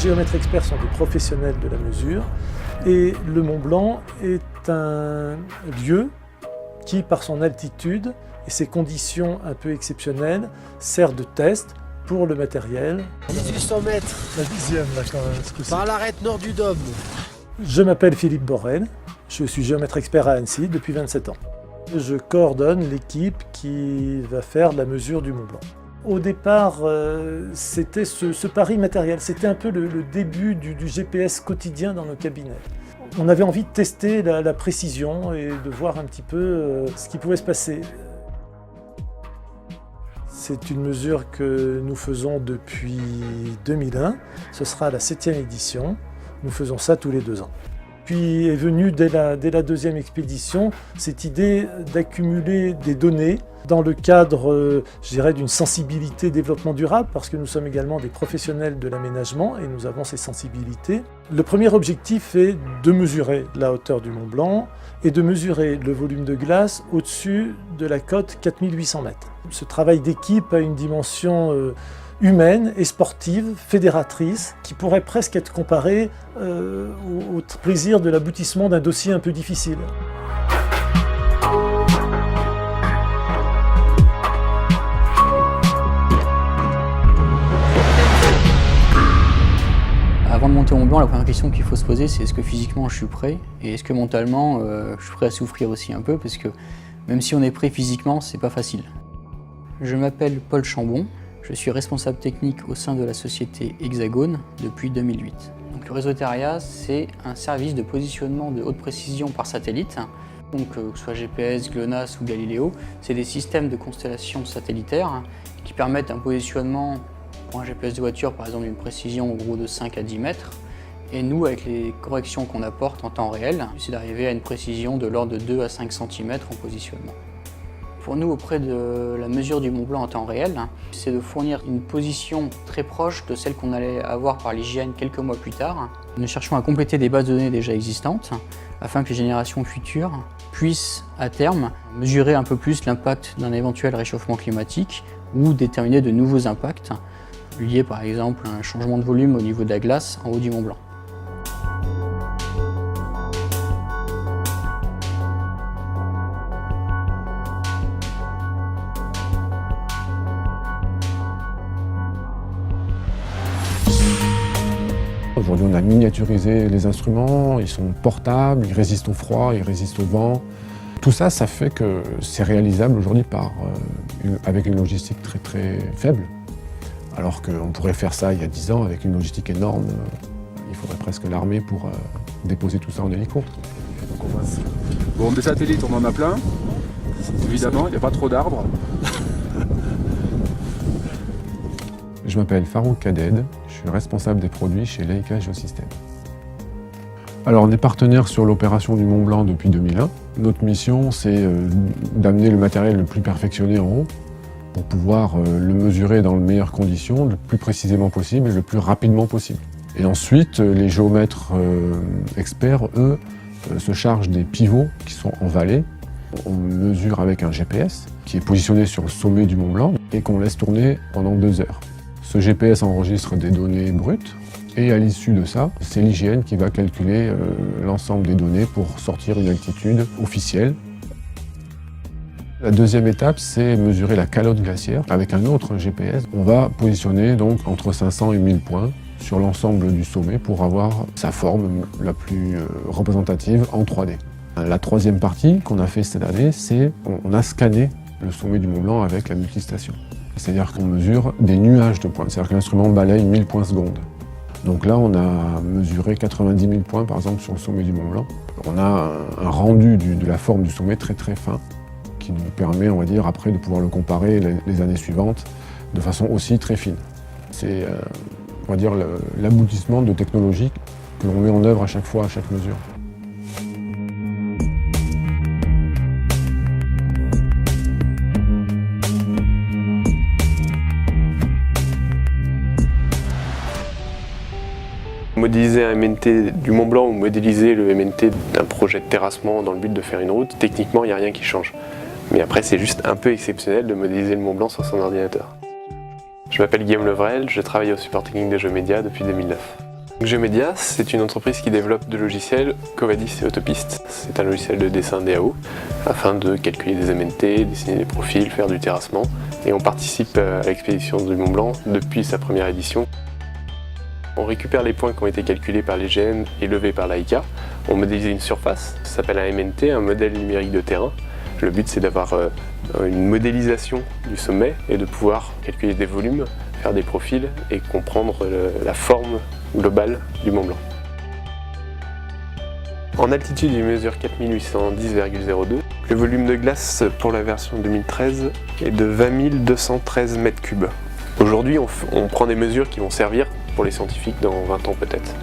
géomètres experts sont des professionnels de la mesure et le Mont Blanc est un lieu qui, par son altitude et ses conditions un peu exceptionnelles, sert de test pour le matériel. 1800 mètres. La 10e là quand même. Par l'arête nord du Dôme. Je m'appelle Philippe Borel, je suis géomètre expert à Annecy depuis 27 ans. Je coordonne l'équipe qui va faire la mesure du Mont Blanc. Au départ, c'était ce pari matériel, c'était un peu le début du GPS quotidien dans nos cabinets. On avait envie de tester la précision et de voir un petit peu ce qui pouvait se passer. C'est une mesure que nous faisons depuis 2001, ce sera la 7e édition, nous faisons ça tous les 2 ans. Puis est venue dès la 2e expédition cette idée d'accumuler des données dans le cadre, je dirais, d'une sensibilité développement durable, parce que nous sommes également des professionnels de l'aménagement et nous avons ces sensibilités. Le premier objectif est de mesurer la hauteur du Mont Blanc et de mesurer le volume de glace au-dessus de la cote 4800 mètres. Ce travail d'équipe a une dimension humaine et sportive, fédératrice, qui pourrait presque être comparée au plaisir de l'aboutissement d'un dossier un peu difficile. Avant de monter au Mont Blanc, la première question qu'il faut se poser, c'est est-ce que physiquement je suis prêt et est-ce que mentalement je suis prêt à souffrir aussi un peu, parce que même si on est prêt physiquement, c'est pas facile. Je m'appelle Paul Chambon, je suis responsable technique au sein de la société Hexagone depuis 2008. Donc, le réseau Terria, c'est un service de positionnement de haute précision par satellite. Donc, que ce soit GPS, GLONASS ou Galileo, c'est des systèmes de constellations satellitaires qui permettent un positionnement pour un GPS de voiture, par exemple, d'une précision en gros de 5 à 10 mètres. Et nous, avec les corrections qu'on apporte en temps réel, c'est d'arriver à une précision de l'ordre de 2 à 5 cm en positionnement. Pour nous, auprès de la mesure du Mont Blanc en temps réel, c'est de fournir une position très proche de celle qu'on allait avoir par l'IGN quelques mois plus tard. Nous cherchons à compléter des bases de données déjà existantes afin que les générations futures puissent, à terme, mesurer un peu plus l'impact d'un éventuel réchauffement climatique ou déterminer de nouveaux impacts liés par exemple à un changement de volume au niveau de la glace en haut du Mont Blanc. Aujourd'hui, on a miniaturisé les instruments, ils sont portables, ils résistent au froid, ils résistent au vent. Tout ça, ça fait que c'est réalisable aujourd'hui avec une logistique très très faible. Alors qu'on pourrait faire ça il y a 10 ans avec une logistique énorme. Il faudrait presque l'armée pour déposer tout ça en hélico. Donc on passe. Bon, des satellites, on en a plein. Évidemment, il n'y a pas trop d'arbres. Je m'appelle Farouk Kaded, je suis responsable des produits chez Leica Geosystem. Alors on est partenaire sur l'opération du Mont Blanc depuis 2001. Notre mission, c'est d'amener le matériel le plus perfectionné en haut pour pouvoir le mesurer dans les meilleures conditions, le plus précisément possible et le plus rapidement possible. Et ensuite, les géomètres experts, eux, se chargent des pivots qui sont en vallée. On mesure avec un GPS qui est positionné sur le sommet du Mont Blanc et qu'on laisse tourner pendant 2 heures. Ce GPS enregistre des données brutes et à l'issue de ça, c'est l'IGN qui va calculer l'ensemble des données pour sortir une altitude officielle. La deuxième étape, c'est mesurer la calotte glaciaire avec un autre GPS. On va positionner donc entre 500 et 1000 points sur l'ensemble du sommet pour avoir sa forme la plus représentative en 3D. La troisième partie qu'on a fait cette année, c'est qu'on a scanné le sommet du Mont Blanc avec la multistation. C'est-à-dire qu'on mesure des nuages de points, c'est-à-dire que l'instrument balaye 1000 points secondes. Donc là, on a mesuré 90 000 points, par exemple, sur le sommet du Mont Blanc. On a un rendu de la forme du sommet très très fin, qui nous permet, on va dire, après de pouvoir le comparer les années suivantes de façon aussi très fine. C'est, on va dire, l'aboutissement de technologies que l'on met en œuvre à chaque fois, à chaque mesure. Modéliser un MNT du Mont Blanc ou modéliser le MNT d'un projet de terrassement dans le but de faire une route, techniquement, il n'y a rien qui change. Mais après, c'est juste un peu exceptionnel de modéliser le Mont Blanc sur son ordinateur. Je m'appelle Guillaume Levrel, je travaille au support technique de Geomédia depuis 2009. Geomedia, c'est une entreprise qui développe de logiciels Covadis et Autopiste. C'est un logiciel de dessin DAO afin de calculer des MNT, dessiner des profils, faire du terrassement. Et on participe à l'expédition du Mont Blanc depuis sa première édition. On récupère les points qui ont été calculés par les GN et levés par l'AICA. On modélise une surface, ça s'appelle un MNT, un modèle numérique de terrain. Le but c'est d'avoir une modélisation du sommet et de pouvoir calculer des volumes, faire des profils et comprendre la forme globale du Mont Blanc. En altitude, il mesure 4810,02. Le volume de glace pour la version 2013 est de 20 213 mètres cubes. Aujourd'hui, on prend des mesures qui vont servir pour les scientifiques dans 20 ans peut-être.